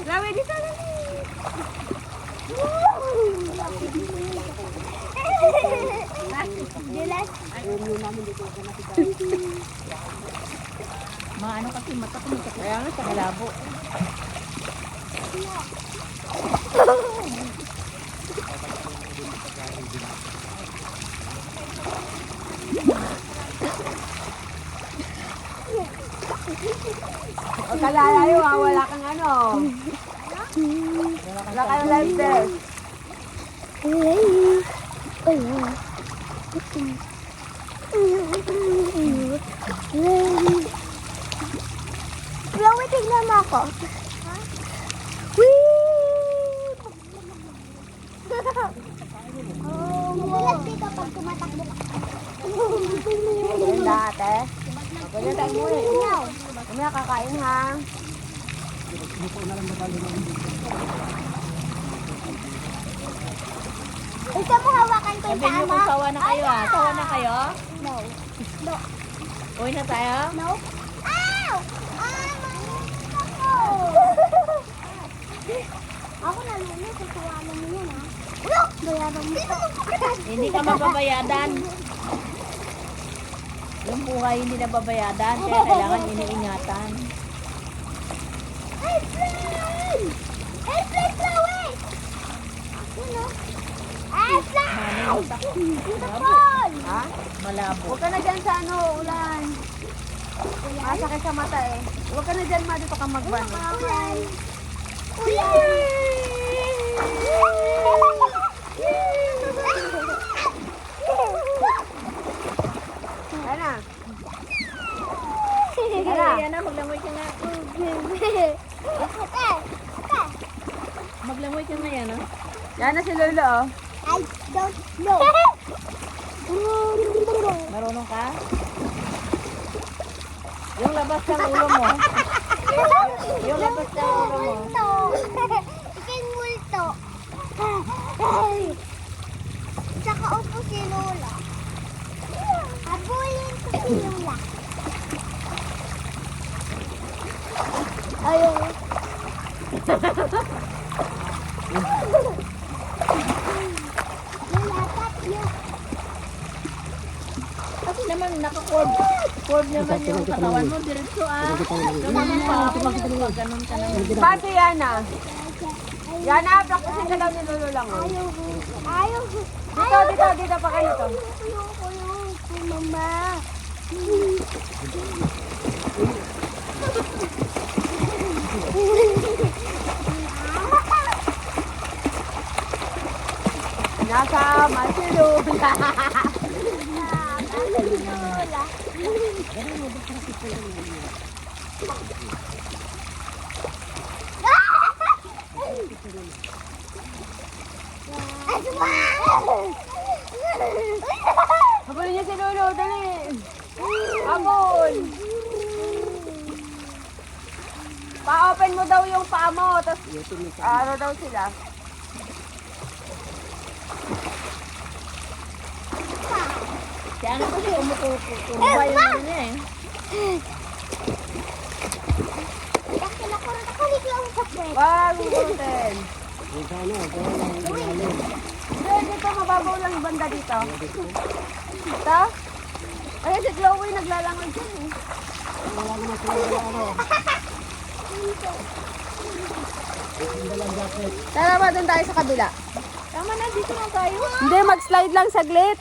Lawi dito na. Mga ano kasi mata ko nito. Kaya nga sa kalabo. Huwag ka lalayo ha, wala kang ano. Wala kang life vest. Chloe, tignan mo ako. Whee! Madalas dito pag tumatakbo ka. Ganda ate. Pwede tayo muna. Mamaya kakain ha. Gusto mo hawakan ko yung Sabi niyo tama? kung sawa na kayo ah. Sawa na kayo? No. No. Uwi na tayo? No. Ow! Manunod ako. Ako nalunod. Kasuwanan mo yan ha. Look! Bayaran mo ito. Hindi ka mababayadan. Yung buhay hindi na babayadan. Kaya kailangan iniingatan. Hey, fly! Hey, fly, Chloe! Ako no? Hey, fly! Manunod ako. Beautiful! Ha? Malabo. Huwag ka na dyan sa ano, ulan. Masakit sa mata eh. Huwag ka na dyan ma, dito ka magban. Ulan! Ulan! Ayan na. Ayan na, maglangoy ka na. Maglangoy ka na yan ah. Yan na si Lolo oh. I don't know. Marunong ka? Yung labas ng ulo mo. Yung labas ng ulo mo. Multo. Ikin multo. Tsaka upo si Lola. Habulin ko si Lola. Ayaw. Nalapat niya. Kasi naman naka-cord. Cord naman yung katawan mo. Diretso ah. Ito naman pa. Pag ganun ka naman. Pati Yana. Yana, practicein ka daw ni Lolo lang oh. Ayaw. Dito pa kayo to. Ayoko, mama. Nasa Masilula. Lola. Habulin niya si Lolo, dali. Habol. Pa-open mo daw yung paa mo, tapos ano daw sila. Kaya ano kasi umubay yung ano niya eh. Bakit ako rin nakalig lang sa pwede? Wag, ubutin. Dito, mababaw lang banda dito. Ito? Ayun si Chloe, naglalangoy dyan eh. Tara ba, doon tayo sa kabila? Tama na, dito lang tayo. Hindi, mag-slide lang saglit.